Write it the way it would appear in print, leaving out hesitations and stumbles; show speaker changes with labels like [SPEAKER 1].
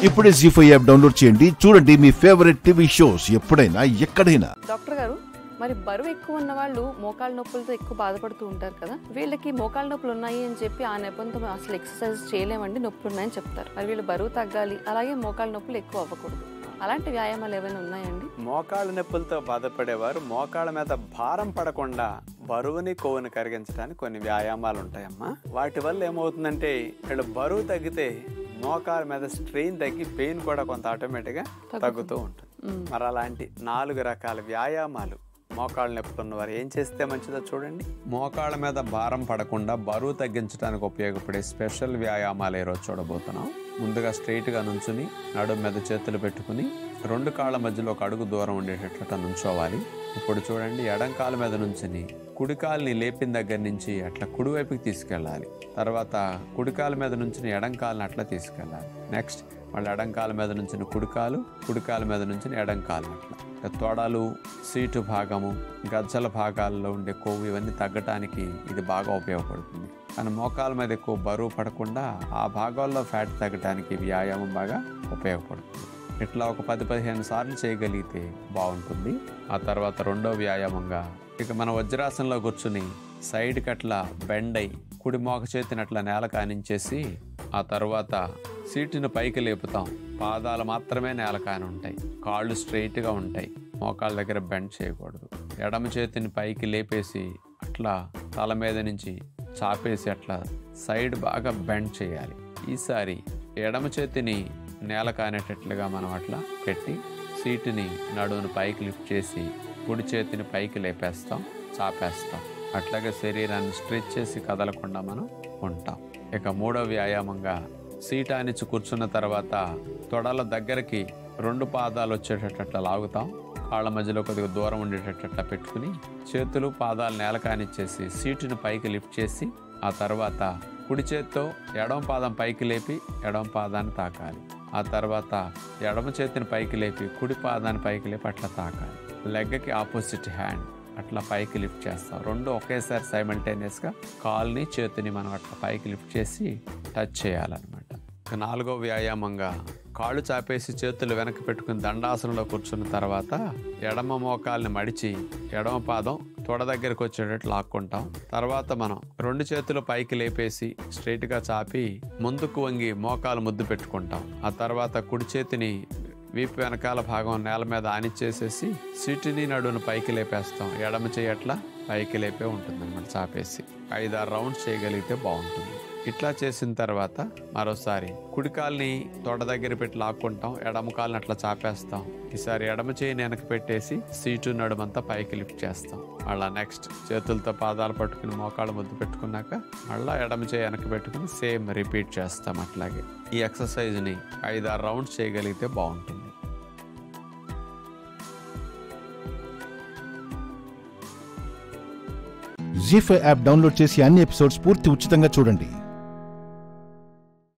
[SPEAKER 1] ఇప్పుడే జీ5 app download చేయండి. చూడండి మీ ఫేవరెట్ టీవీ షోస్ ఎప్పుడైనా ఎక్కడైనా.
[SPEAKER 2] డాక్టర్ గారు, మరి బరువు ఎక్కువ ఉన్న వాళ్ళు మోకాళ్ళ నొప్పులతో ఎక్కువ బాధపడుతూ ఉంటారు కదా. వీళ్ళకి మోకాళ్ళ నొప్పులు ఉన్నాయి అని చెప్పి ఆ నెపంతో అసలు ఎక్సర్సైజ్ చేయలేమండి, నొప్పులు ఉన్నాయని చెప్తారు. మరి వీళ్ళు బరువు తగ్గాలి, అలాగే మోకాళ్ళ నొప్పులు ఎక్కువ అవ్వకూడదు, అలాంటి వ్యాయామాలు ఏమైనా ఉన్నాయండి?
[SPEAKER 3] మోకాళ్ళ నొప్పులతో బాధపడేవారు మోకాళ్ళ మీద భారం పడకుండా బరువుని కొవ్వుని కరిగించడానికి కొన్ని వ్యాయామాలు ఉంటాయమ్మా. వాటి వల్ల ఏమవుతుందంటే వీళ్ళు బరువు తగ్గితే మోకాళ్ళ మీద స్ట్రెయిన్ తగ్గి పెయిన్ కూడా కొంత ఆటోమేటిక్గా తగ్గుతూ ఉంటుంది. మరి అలాంటి 4 రకాల వ్యాయామాలు మోకాళ్ళ నొప్పులు ఉన్నవారు ఏం చేస్తే మంచిదో చూడండి. మోకాళ్ళ మీద భారం పడకుండా బరువు తగ్గించడానికి ఉపయోగపడే స్పెషల్ వ్యాయామాలు ఈరోజు చూడబోతున్నాం. ముందుగా స్ట్రైట్గా నుంచుని నడుము మీద చేతులు పెట్టుకుని 2 కాళ్ళ మధ్యలో ఒక అడుగు దూరం ఉండేటట్టు నుంచోవాలి. ఇప్పుడు చూడండి, ఎడం కాళ్ళ మీద నుంచుని కుడికాల్ని లేపిన దగ్గర నుంచి అట్లా కుడివైపుకి తీసుకెళ్ళాలి. తర్వాత కుడికాల మీద నుంచి ఎడం కాళ్ళని అట్లా తీసుకెళ్ళాలి. నెక్స్ట్ మళ్ళీ ఎడం కాళ్ళ మీద నుంచి కుడికాల మీద నుంచి ఎడం కాళ్ళని అట్లా. తొడలు, సీటు భాగము, గజ్జల భాగాల్లో ఉండే కొవ్వు ఇవన్నీ తగ్గటానికి ఇది బాగా ఉపయోగపడుతుంది. కానీ మోకాల మీద ఎక్కువ బరువు పడకుండా ఆ భాగాల్లో ఫ్యాట్ తగ్గడానికి వ్యాయామం బాగా ఉపయోగపడుతుంది. ఇట్లా ఒక 10-15 సార్లు చేయగలిగితే బాగుంటుంది. ఆ తర్వాత రెండో వ్యాయామంగా ఇక మన వజ్రాసనంలో కూర్చుని సైడ్కి అట్లా బెండ్ అయి కుడి మోక చేతిని అట్లా నేల కానించేసి ఆ తర్వాత సీటుని పైకి లేపుతాం. పాదాలు మాత్రమే నేల కాని ఉంటాయి, కాళ్ళు స్ట్రైట్గా ఉంటాయి, మోకాళ్ళ దగ్గర బెండ్ చేయకూడదు. ఎడమ చేతిని పైకి లేపేసి అట్లా తల మీద నుంచి చాపేసి అట్లా సైడ్ బాగా బెండ్ చేయాలి. ఈసారి ఎడమ చేతిని నేల కానేటట్లుగా మనం అట్లా పెట్టి సీటుని నడువును పైకి లిఫ్ట్ చేసి కుడి చేతిని పైకి లేపేస్తాం, చాపేస్తాం. అట్లాగే శరీరాన్ని స్ట్రెచ్ చేసి కదలకుండా మనం ఉంటాం. ఇక మూడో వ్యాయామంగా సీట్ ఆనిచ్చి కూర్చున్న తర్వాత తొడల దగ్గరికి 2 పాదాలు వచ్చేటట్టు లాగుతాం. కాళ్ళ మధ్యలో కొద్దిగా దూరం ఉండేటట్టు పెట్టుకుని చేతులు పాదాలు నేల కానిచ్చేసి సీటుని పైకి లిఫ్ట్ చేసి ఆ తర్వాత కుడి చేత్తో ఎడమ పాదం పైకి లేపి ఎడమ పాదాన్ని తాకాలి. ఆ తర్వాత ఎడమ చేతిని పైకి లేపి కుడి పాదాన్ని పైకి లేపి అట్లా తాకాలి. లెగ్కి ఆపోజిట్ హ్యాండ్ అట్లా పైకి లిఫ్ట్ చేస్తాం. 2 ఒకేసారి సైమల్టేనియస్గా కాల్ని చేతిని మనం అట్లా పైకి లిఫ్ట్ చేసి టచ్ చేయాలన్నమాట. 4వ వ్యాయామంగా కాళ్ళు చాపేసి చేతులు వెనక్కి పెట్టుకుని దండాసనంలో కూర్చున్న తర్వాత ఎడమ మోకాల్ని మడిచి ఎడమ పాదం తొడ దగ్గరకు వచ్చేటట్టు లాక్కుంటాం. తర్వాత మనం 2 చేతులు పైకి లేపేసి స్ట్రైట్గా చాపి ముందుకు వంగి మోకాలు ముద్దు పెట్టుకుంటాం. ఆ తర్వాత కుడి చేతిని వీపు వెనకాల భాగం నేల మీద ఆనిచ్చేసేసి సీటుని నడువును పైకి లేపేస్తాం. ఎడమ చేయి అట్లా పైకి లేపే ఉంటుంది అన్నమాట. చాపేసి 5-6 రౌండ్స్ చేయగలిగితే బాగుంటుంది. ఇట్లా చేసిన తర్వాత మరోసారి కుడికాల్ని తొడ దగ్గర పెట్టి లాక్కుంటాం, ఎడమ కాల్ని అట్లా చాపేస్తాం. ఈసారి ఎడమ చేయిని వెనక్కి పెట్టేసి సీటు నడుమంతా పైకి లిఫ్ట్ చేస్తాం. మళ్ళీ నెక్స్ట్ చేతులతో పాదాలు పట్టుకుని మోకాళ్ళు ముద్దు పెట్టుకున్నాక మళ్ళీ ఎడమ చేయి వెనక్కి పెట్టుకుని సేమ్ రిపీట్ చేస్తాం. అట్లాగే ఈ ఎక్సర్సైజ్ని 5-6 రౌండ్స్ చేయగలిగితే బాగుంటుంది.
[SPEAKER 1] జీ5 యాప్ డౌన్లోడ్ చేసి అన్ని ఎపిసోడ్స్ పూర్తి ఉచితంగా చూడండి.